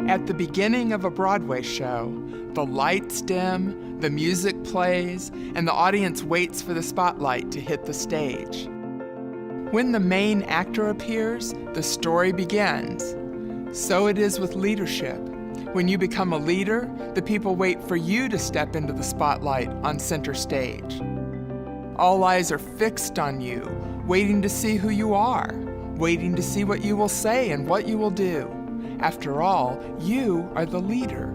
At the beginning of a Broadway show, the lights dim, the music plays, and the audience waits for the spotlight to hit the stage. When the main actor appears, the story begins. So it is with leadership. When you become a leader, the people wait for you to step into the spotlight on center stage. All eyes are fixed on you, waiting to see who you are, waiting to see what you will say and what you will do. After all, you are the leader.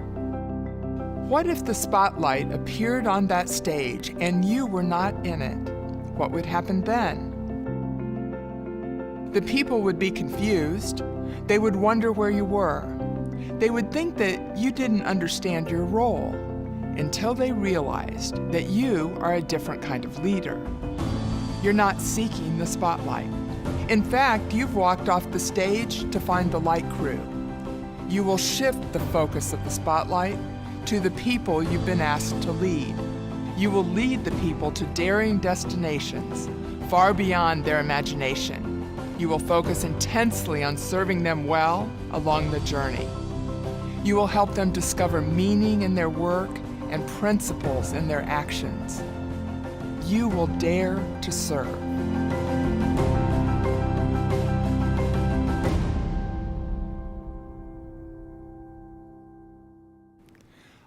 What if the spotlight appeared on that stage and you were not in it? What would happen then? The people would be confused. They would wonder where you were. They would think that you didn't understand your role until they realized that you are a different kind of leader. You're not seeking the spotlight. In fact, you've walked off the stage to find the light crew. You will shift the focus of the spotlight to the people you've been asked to lead. You will lead the people to daring destinations far beyond their imagination. You will focus intensely on serving them well along the journey. You will help them discover meaning in their work and principles in their actions. You will dare to serve.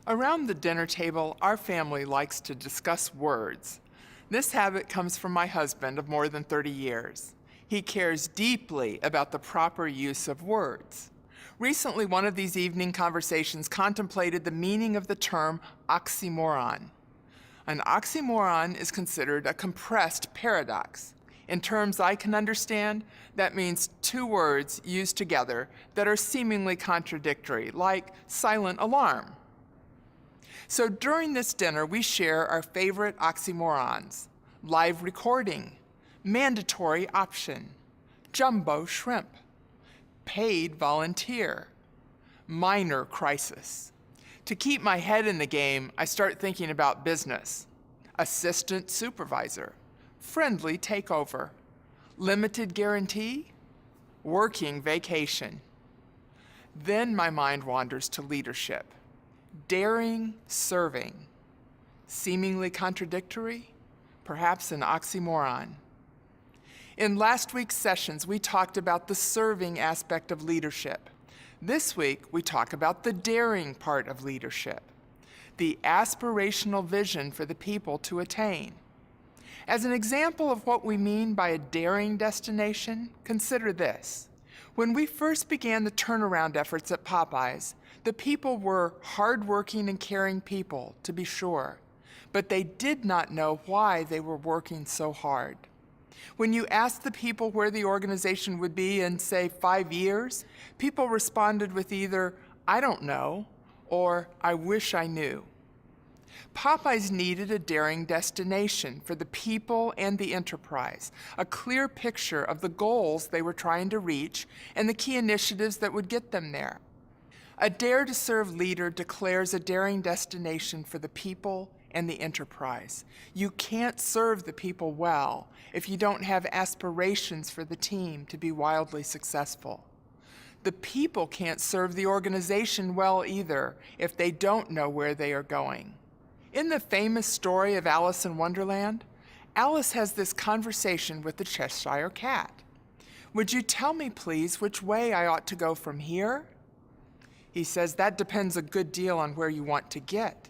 Around the dinner table, our family likes to discuss words. This habit comes from my husband of more than 30 years. He cares deeply about the proper use of words. Recently, one of these evening conversations contemplated the meaning of the term oxymoron. An oxymoron is considered a compressed paradox. In terms I can understand, that means two words used together that are seemingly contradictory, like silent alarm. So during this dinner, we share our favorite oxymorons: live recording, mandatory option, jumbo shrimp, paid volunteer, minor crisis. To keep my head in the game, I start thinking about business: assistant supervisor, friendly takeover, limited guarantee, working vacation. Then my mind wanders to leadership: daring serving, seemingly contradictory, perhaps an oxymoron. In last week's sessions, we talked about the serving aspect of leadership. This week, we talk about the daring part of leadership, the aspirational vision for the people to attain. As an example of what we mean by a daring destination, consider this. When we first began the turnaround efforts at Popeyes, the people were hardworking and caring people, to be sure, but they did not know why they were working so hard. When you asked the people where the organization would be in, say, 5 years, people responded with either, "I don't know," or "I wish I knew." Popeyes needed a daring destination for the people and the enterprise, a clear picture of the goals they were trying to reach and the key initiatives that would get them there. A Dare to Serve leader declares a daring destination for the people and the enterprise. You can't serve the people well if you don't have aspirations for the team to be wildly successful. The people can't serve the organization well either if they don't know where they are going. In the famous story of Alice in Wonderland, Alice has this conversation with the Cheshire Cat. "Would you tell me, please, which way I ought to go from here?" He says, "That depends a good deal on where you want to get."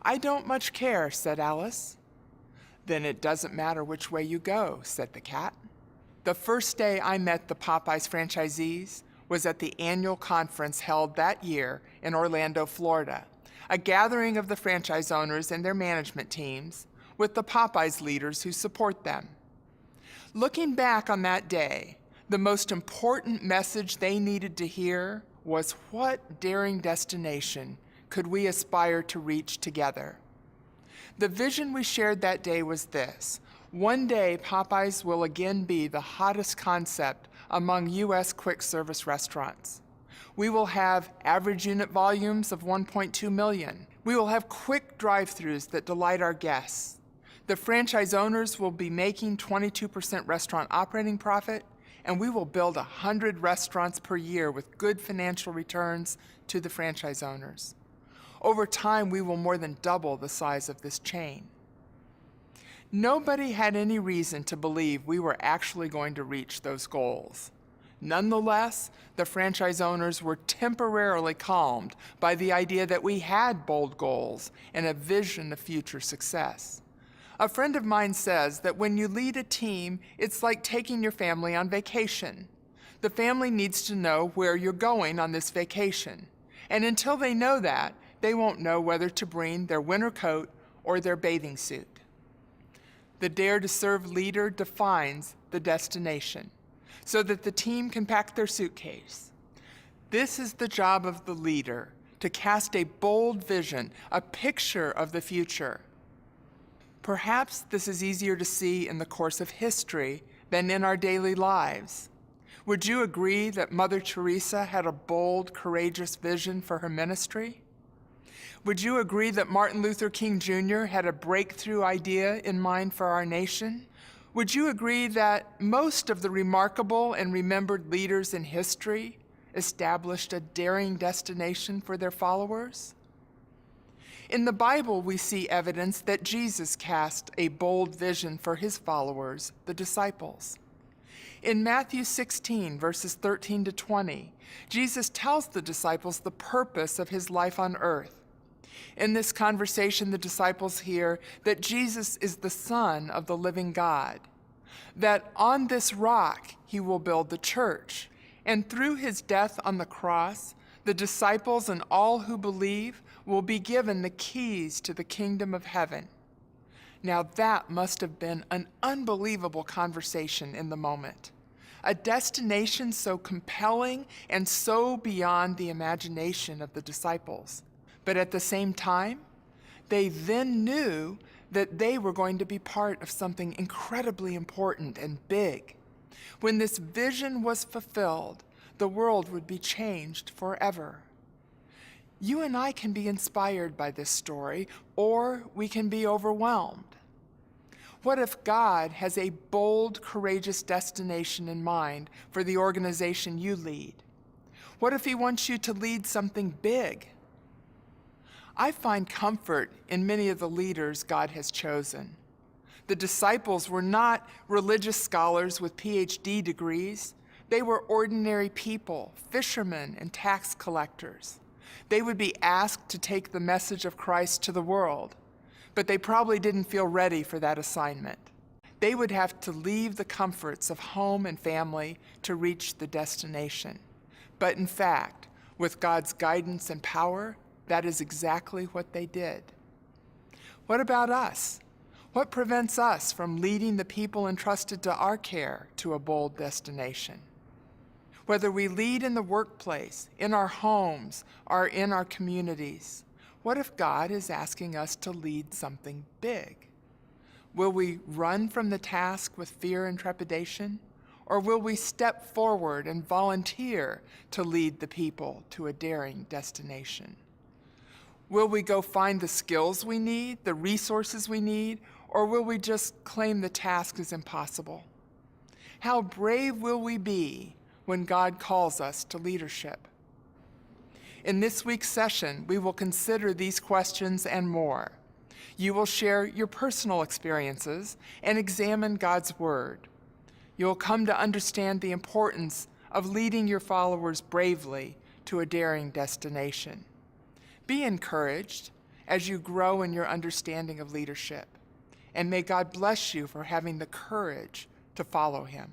"I don't much care," said Alice. "Then it doesn't matter which way you go," said the cat. The first day I met the Popeyes franchisees was at the annual conference held that year in Orlando, Florida, a gathering of the franchise owners and their management teams with the Popeyes leaders who support them. Looking back on that day, the most important message they needed to hear was, what daring destination could we aspire to reach together? The vision we shared that day was this: one day Popeyes will again be the hottest concept among U.S. quick service restaurants. We will have average unit volumes of 1.2 million. We will have quick drive-thrus that delight our guests. The franchise owners will be making 22% restaurant operating profit, and we will build 100 restaurants per year with good financial returns to the franchise owners. Over time, we will more than double the size of this chain. Nobody had any reason to believe we were actually going to reach those goals. Nonetheless, the franchise owners were temporarily calmed by the idea that we had bold goals and a vision of future success. A friend of mine says that when you lead a team, it's like taking your family on vacation. The family needs to know where you're going on this vacation. And until they know that, they won't know whether to bring their winter coat or their bathing suit. The Dare to Serve leader defines the destination so that the team can pack their suitcase. This is the job of the leader, to cast a bold vision, a picture of the future. Perhaps this is easier to see in the course of history than in our daily lives. Would you agree that Mother Teresa had a bold, courageous vision for her ministry? Would you agree that Martin Luther King Jr. had a breakthrough idea in mind for our nation? Would you agree that most of the remarkable and remembered leaders in history established a daring destination for their followers? In the Bible, we see evidence that Jesus cast a bold vision for his followers, the disciples. In Matthew 16, verses 13 to 20, Jesus tells the disciples the purpose of his life on earth. In this conversation, the disciples hear that Jesus is the Son of the living God, that on this rock he will build the church, and through his death on the cross, the disciples and all who believe will be given the keys to the kingdom of heaven. Now that must have been an unbelievable conversation in the moment, a destination so compelling and so beyond the imagination of the disciples. But at the same time, they then knew that they were going to be part of something incredibly important and big. When this vision was fulfilled, the world would be changed forever. You and I can be inspired by this story, or we can be overwhelmed. What if God has a bold, courageous destination in mind for the organization you lead? What if he wants you to lead something big? I find comfort in many of the leaders God has chosen. The disciples were not religious scholars with PhD degrees. They were ordinary people, fishermen and tax collectors. They would be asked to take the message of Christ to the world, but they probably didn't feel ready for that assignment. They would have to leave the comforts of home and family to reach the destination. But in fact, with God's guidance and power, that is exactly what they did. What about us? What prevents us from leading the people entrusted to our care to a bold destination? Whether we lead in the workplace, in our homes, or in our communities, what if God is asking us to lead something big? Will we run from the task with fear and trepidation? Or will we step forward and volunteer to lead the people to a daring destination? Will we go find the skills we need, the resources we need, or will we just claim the task is impossible? How brave will we be when God calls us to leadership? In this week's session, we will consider these questions and more. You will share your personal experiences and examine God's Word. You will come to understand the importance of leading your followers bravely to a daring destination. Be encouraged as you grow in your understanding of leadership, and may God bless you for having the courage to follow him.